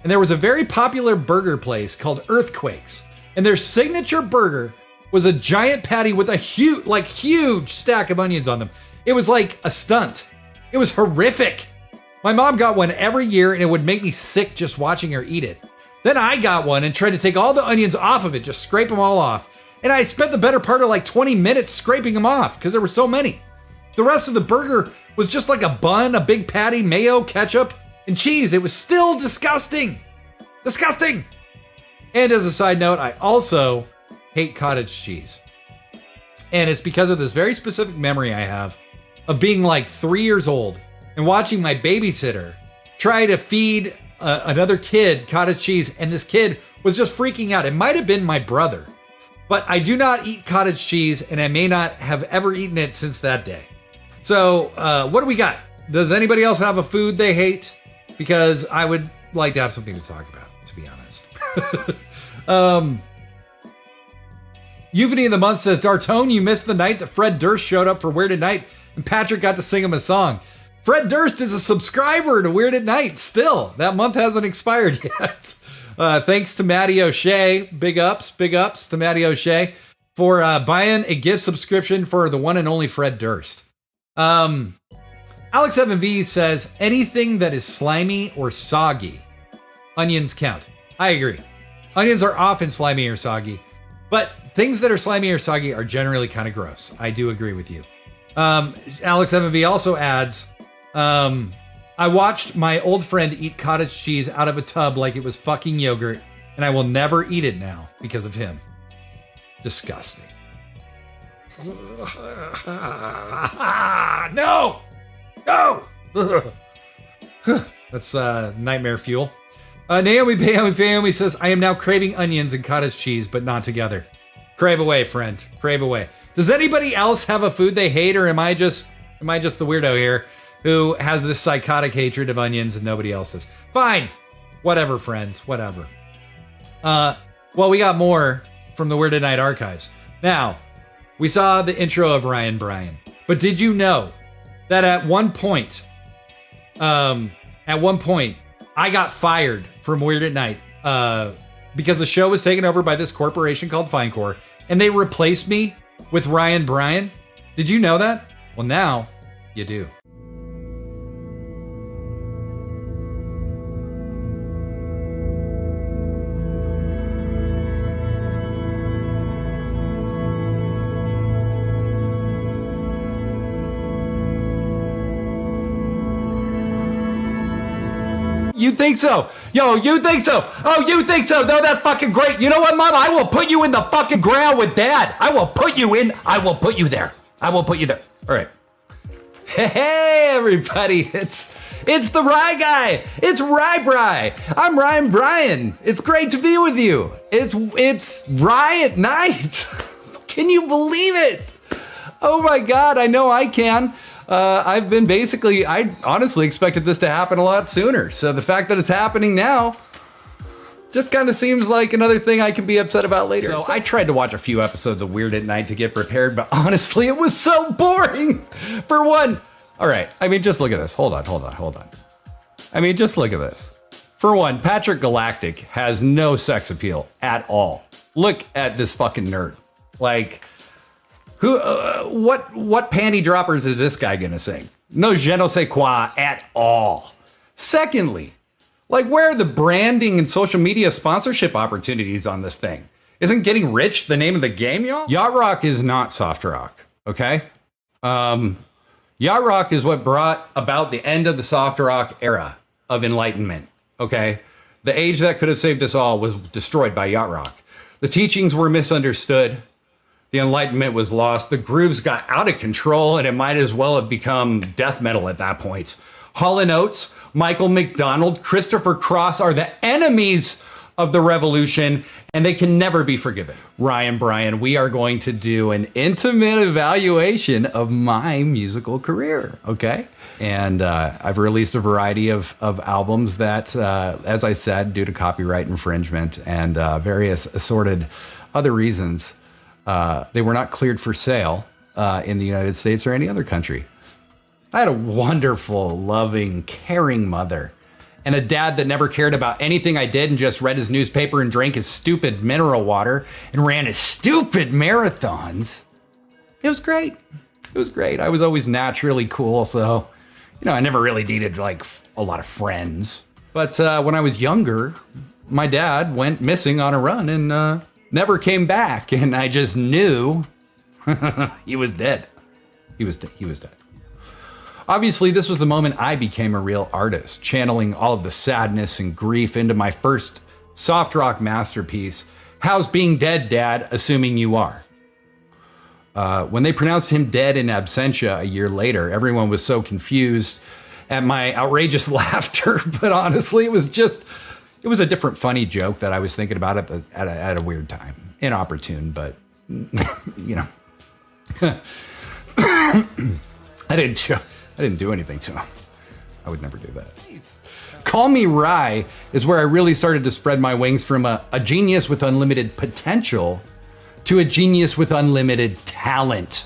and there was a very popular burger place called Earthquakes, and their signature burger was a giant patty with a huge stack of onions on them. It was like a stunt. It was horrific. My mom got one every year and it would make me sick just watching her eat it. Then I got one and tried to take all the onions off of it, just scrape them all off. And I spent the better part of like 20 minutes scraping them off because there were so many. The rest of the burger was just like a bun, a big patty, mayo, ketchup, and cheese. It was still disgusting. Disgusting. And as a side note, I also hate cottage cheese. And it's because of this very specific memory I have of being like 3 years old and watching my babysitter try to feed another kid cottage cheese, and this kid was just freaking out. It might have been my brother, but I do not eat cottage cheese, and I may not have ever eaten it since that day. So what do we got? Does anybody else have a food they hate? Because I would like to have something to talk about, to be honest. Euphony of the Month says, Dartone, you missed the night that Fred Durst showed up for Weird at Night and Patrick got to sing him a song. Fred Durst is a subscriber to Weird at Night still. That month hasn't expired yet. Thanks to Matty O'Shea. Big ups to Matty O'Shea for buying a gift subscription for the one and only Fred Durst. Alex Evan V says, anything that is slimy or soggy, onions count. I agree. Onions are often slimy or soggy, but things that are slimy or soggy are generally kind of gross. I do agree with you. Alex Evan V also adds, I I watched my old friend eat cottage cheese out of a tub like it was fucking yogurt, and I will never eat it now because of him. Disgusting. No! No! That's nightmare fuel. Naomi says, I am now craving onions and cottage cheese, but not together. Crave away, friend. Crave away. Does anybody else have a food they hate, or am I just the weirdo here who has this psychotic hatred of onions and nobody else does? Fine. Whatever, friends. Whatever. Well, we got more from the Weirded Night archives. Now, we saw the intro of Ryan Bryan, but did you know that at one point, I got fired from Weird at Night because the show was taken over by this corporation called Finecore, and they replaced me with Ryan Bryan. Did you know that? Well, now you do. You think so? Yo, you think so? Oh, you think so? No, that's fucking great. You know what, Mom? I will put you in the fucking ground with Dad. I will put you there. I will put you there. All right. Hey, everybody. It's the Rye Guy. It's Rye Bry. I'm Ryan Bryan. It's great to be with you. It's Rye at Night. Can you believe it? Oh my God, I know I can. I honestly expected this to happen a lot sooner. So the fact that it's happening now just kind of seems like another thing I can be upset about later. So I tried to watch a few episodes of Weird at Night to get prepared, but honestly, it was so boring. For one, all right, I mean, just look at this. Hold on. I mean, just look at this. For one, Patrick Galactic has no sex appeal at all. Look at this fucking nerd. Like, what panty droppers is this guy gonna sing? No je ne sais quoi at all. Secondly, like, where are the branding and social media sponsorship opportunities on this thing? Isn't getting rich the name of the game, y'all? Yacht rock is not soft rock, okay? Yacht rock is what brought about the end of the soft rock era of enlightenment, okay? The age that could have saved us all was destroyed by yacht rock. The teachings were misunderstood. The Enlightenment was lost. The grooves got out of control, and it might as well have become death metal at that point. Hall & Oates, Michael McDonald, Christopher Cross are the enemies of the revolution, and they can never be forgiven. Ryan Bryan, we are going to do an intimate evaluation of my musical career, okay? And I've released a variety of albums that, as I said, due to copyright infringement and various assorted other reasons, they were not cleared for sale in the United States or any other country. I had a wonderful, loving, caring mother and a dad that never cared about anything I did and just read his newspaper and drank his stupid mineral water and ran his stupid marathons. It was great. I was always naturally cool, so, I never really needed, like, a lot of friends. But when I was younger, my dad went missing on a run and never came back, and I just knew he was dead. He was dead. Obviously, this was the moment I became a real artist, channeling all of the sadness and grief into my first soft rock masterpiece, How's Being Dead, Dad, Assuming You Are. When they pronounced him dead in absentia a year later, everyone was so confused at my outrageous laughter, but honestly, it was a different funny joke that I was thinking about at a weird time. Inopportune, but, I didn't do anything to him. I would never do that. Call Me Rye is where I really started to spread my wings from a genius with unlimited potential to a genius with unlimited talent.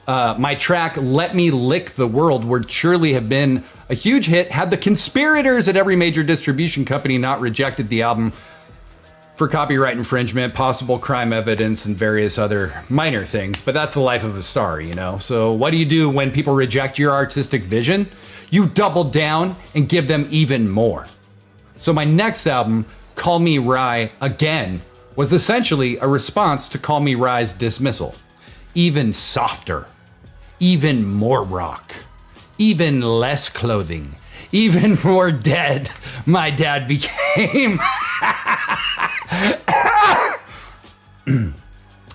My track, Let Me Lick the World, would surely have been a huge hit had the conspirators at every major distribution company not rejected the album for copyright infringement, possible crime evidence, and various other minor things. But that's the life of a star, So what do you do when people reject your artistic vision? You double down and give them even more. So my next album, Call Me Rye Again, was essentially a response to Call Me Rye's dismissal. Even softer, even more rock, even less clothing, even more dead my dad became.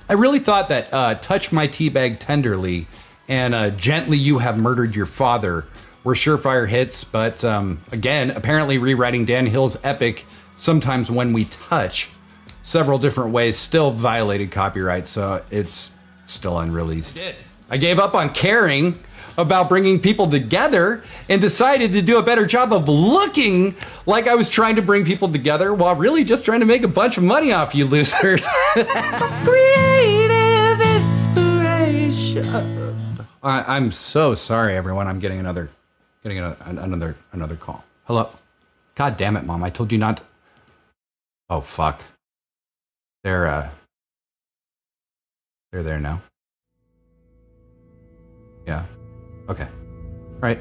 I really thought that Touch My Teabag Tenderly and Gently You Have Murdered Your Father were surefire hits, but again, apparently rewriting Dan Hill's epic Sometimes When We Touch several different ways still violated copyright, so it's still unreleased. I gave up on caring about bringing people together and decided to do a better job of looking like I was trying to bring people together while really just trying to make a bunch of money off you losers. Creative inspiration. I'm so sorry, everyone. I'm getting another call. Hello. God damn it, Mom. I told you not to... Oh, fuck. They're there now. Yeah. Okay. Right.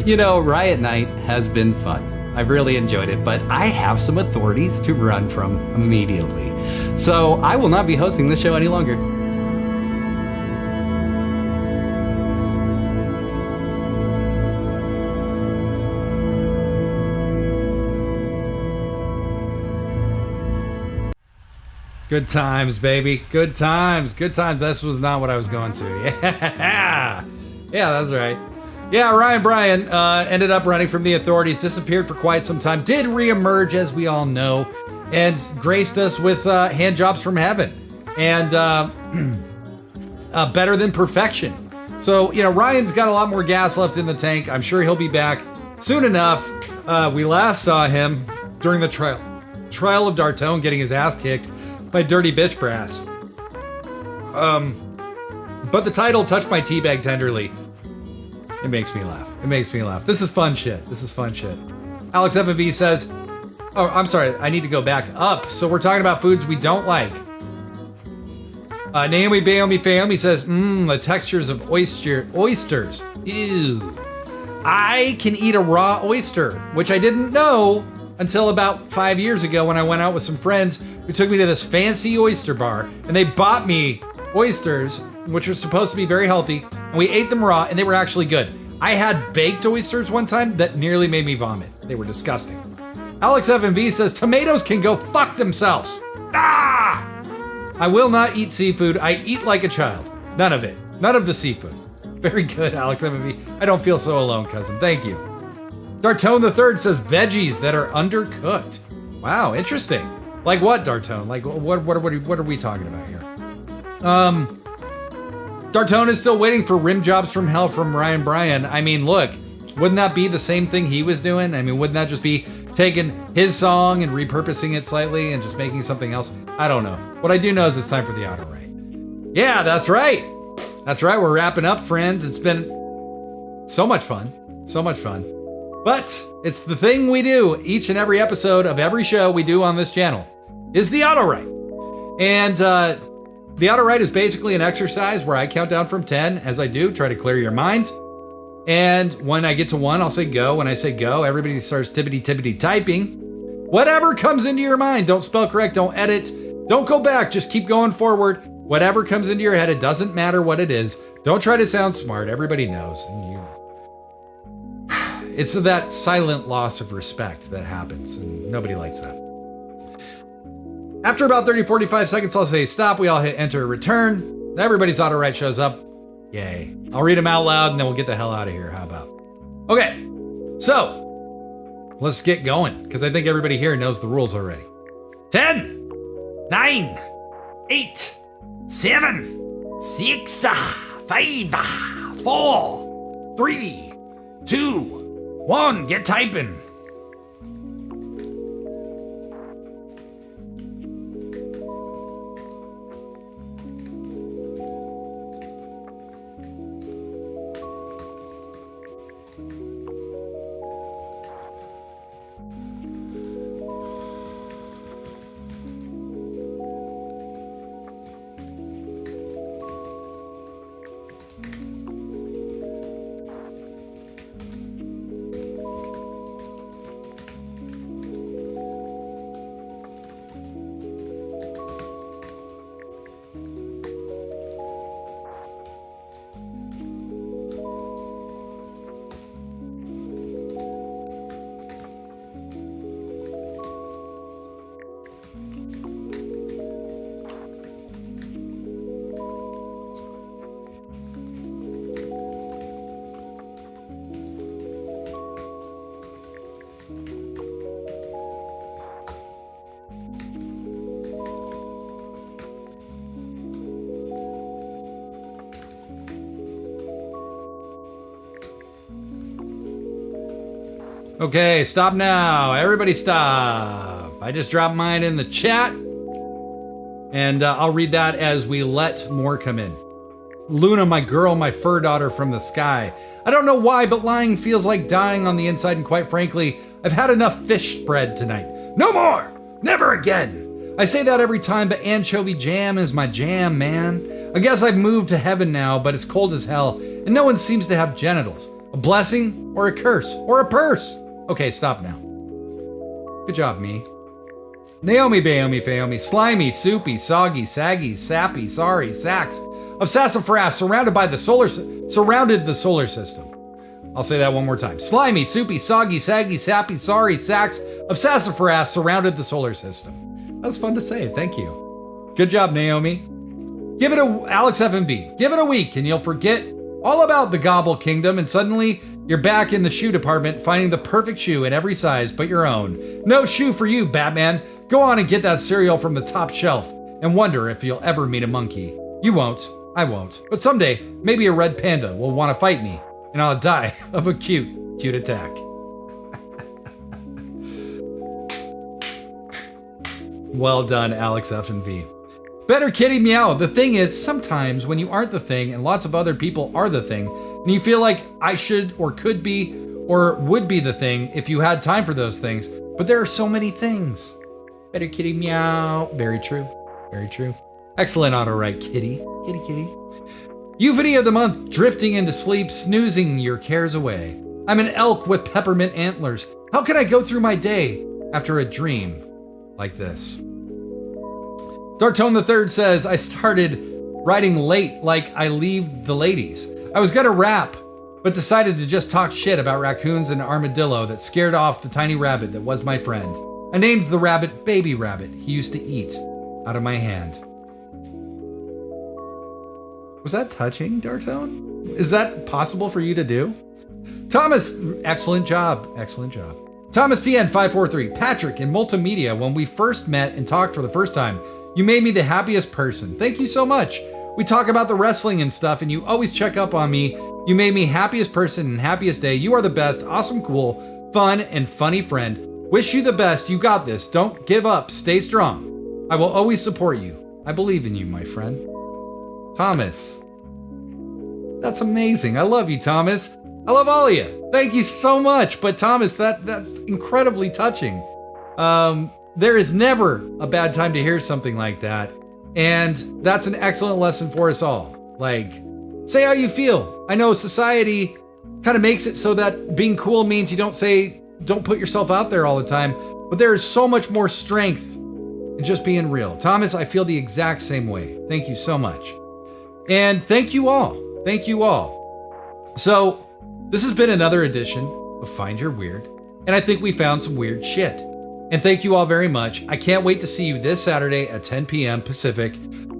You know, Riot Night has been fun. I've really enjoyed it, but I have some authorities to run from immediately. So I will not be hosting this show any longer. Good times, baby. Good times. Good times. This was not what I was going to. Yeah. Yeah, that's right. Yeah, Ryan Bryan ended up running from the authorities, disappeared for quite some time, did reemerge, as we all know, and graced us with hand jobs from heaven and Better Than Perfection. So, you know, Ryan's got a lot more gas left in the tank. I'm sure he'll be back soon enough. We last saw him during the trial of Dartone getting his ass kicked by Dirty Bitch Brass. But the title, Touch My Teabag Tenderly, it makes me laugh. It makes me laugh. This is fun shit. This is fun shit. Alex FV says, oh, I'm sorry, I need to go back up. So we're talking about foods we don't like. Naomi Bayomi says, the textures of oysters. Ew. I can eat a raw oyster, which I didn't know until about 5 years ago when I went out with some friends who took me to this fancy oyster bar, and they bought me oysters, which are supposed to be very healthy, and we ate them raw, and they were actually good. I had baked oysters one time that nearly made me vomit. They were disgusting. Alex FMV says, tomatoes can go fuck themselves. Ah! I will not eat seafood. I eat like a child. None of it. None of the seafood. Very good, Alex FMV. I don't feel so alone, cousin. Thank you. Dartone the Third says veggies that are undercooked. Wow, interesting. Like what, Dartone? Like what are we talking about here? Dartone is still waiting for rim jobs from hell from Ryan Bryan. I mean, look, wouldn't that be the same thing he was doing? I mean, wouldn't that just be taking his song and repurposing it slightly and just making something else? I don't know. What I do know is it's time for the auto rate. Yeah, that's right. That's right. We're wrapping up, friends. It's been so much fun. So much fun. But it's the thing we do each and every episode of every show we do on this channel is the auto write. And the auto write is basically an exercise where I count down from 10 as I do, try to clear your mind. And when I get to 1, I'll say go. When I say go, everybody starts tippity typing. Whatever comes into your mind, don't spell correct, don't edit, don't go back, just keep going forward. Whatever comes into your head, it doesn't matter what it is. Don't try to sound smart, everybody knows. And it's that silent loss of respect that happens, and nobody likes that. After about 30, 45 seconds, I'll say stop. We all hit enter, return. Everybody's auto write shows up. Yay. I'll read them out loud and then we'll get the hell out of here. How about? Okay, so let's get going because I think everybody here knows the rules already. 10, 9, 8, 7, 6, 5, 4, 3, 2, 1. Get typing. Okay, stop now. Everybody stop. I just dropped mine in the chat. And I'll read that as we let more come in. Luna, my girl, my fur daughter from the sky. I don't know why, but lying feels like dying on the inside, and quite frankly, I've had enough fish spread tonight. No more! Never again! I say that every time, but anchovy jam is my jam, man. I guess I've moved to heaven now, but it's cold as hell, and no one seems to have genitals. A blessing or a curse or a purse? Okay, stop now. Good job, me. Naomi, Baomi, Faomi, slimy, soupy, soggy, saggy, sappy, sorry, sacks of sassafras surrounded the solar system. I'll say that one more time. Slimy, soupy, soggy, saggy, sappy, sorry, sacks of sassafras surrounded the solar system. That was fun to say. Thank you. Good job, Naomi. Give it a Alex FMV. Give it a week and you'll forget all about the Gobble Kingdom, and suddenly you're back in the shoe department finding the perfect shoe in every size but your own. No shoe for you, Batman. Go on and get that cereal from the top shelf and wonder if you'll ever meet a monkey. You won't. I won't. But someday, maybe a red panda will want to fight me and I'll die of a cute attack. Well done, Alex F&V. Better kitty meow. The thing is, sometimes when you aren't the thing and lots of other people are the thing, and you feel like I should or could be or would be the thing if you had time for those things, but there are so many things. Better kitty meow. Very true. Very true. Excellent auto right, kitty. Kitty, kitty. Euphony of the month, drifting into sleep, snoozing your cares away. I'm an elk with peppermint antlers. How can I go through my day after a dream like this? Dartone III says, I started writing late like I leave the ladies. I was gonna rap, but decided to just talk shit about raccoons and armadillo that scared off the tiny rabbit that was my friend. I named the rabbit Baby Rabbit. He used to eat out of my hand. Was that touching, Dartone? Is that possible for you to do? Thomas, excellent job. Excellent job. Thomas TN543, Patrick in multimedia, when we first met and talked for the first time, you made me the happiest person. Thank you so much. We talk about the wrestling and stuff, and you always check up on me. You made me happiest person and happiest day. You are the best, awesome, cool, fun, and funny friend. Wish you the best. You got this. Don't give up. Stay strong. I will always support you. I believe in you, my friend. Thomas. That's amazing. I love you, Thomas. I love all of you. Thank you so much. But Thomas, that's incredibly touching. There is never a bad time to hear something like that. And that's an excellent lesson for us all. Like, say how you feel. I know society kind of makes it so that being cool means you don't put yourself out there all the time. But there is so much more strength in just being real. Thomas, I feel the exact same way. Thank you so much. And thank you all. Thank you all. So this has been another edition of Find Your Weird. And I think we found some weird shit. And thank you all very much. I can't wait to see you this Saturday at 10 p.m. Pacific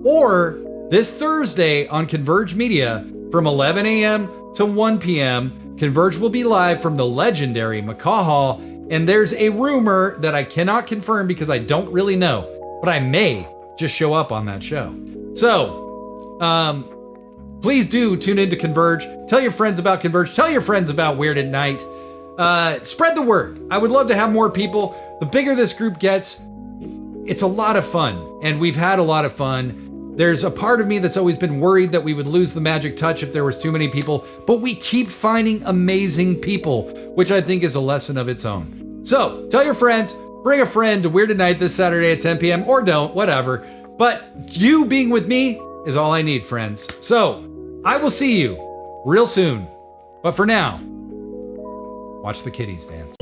or this Thursday on Converge Media from 11 a.m. to 1 p.m. Converge will be live from the legendary McCaw Hall. And there's a rumor that I cannot confirm because I don't really know, but I may just show up on that show. So, please do tune into Converge. Tell your friends about Converge. Tell your friends about Weird at Night. Spread the word. I would love to have more people. The bigger this group gets, it's a lot of fun, and we've had a lot of fun. There's a part of me that's always been worried that we would lose the magic touch if there was too many people, but we keep finding amazing people, which I think is a lesson of its own. So, tell your friends, bring a friend to Weird at Night this Saturday at 10 p.m., or don't, whatever. But you being with me is all I need, friends. So, I will see you real soon. But for now, watch the kitties dance.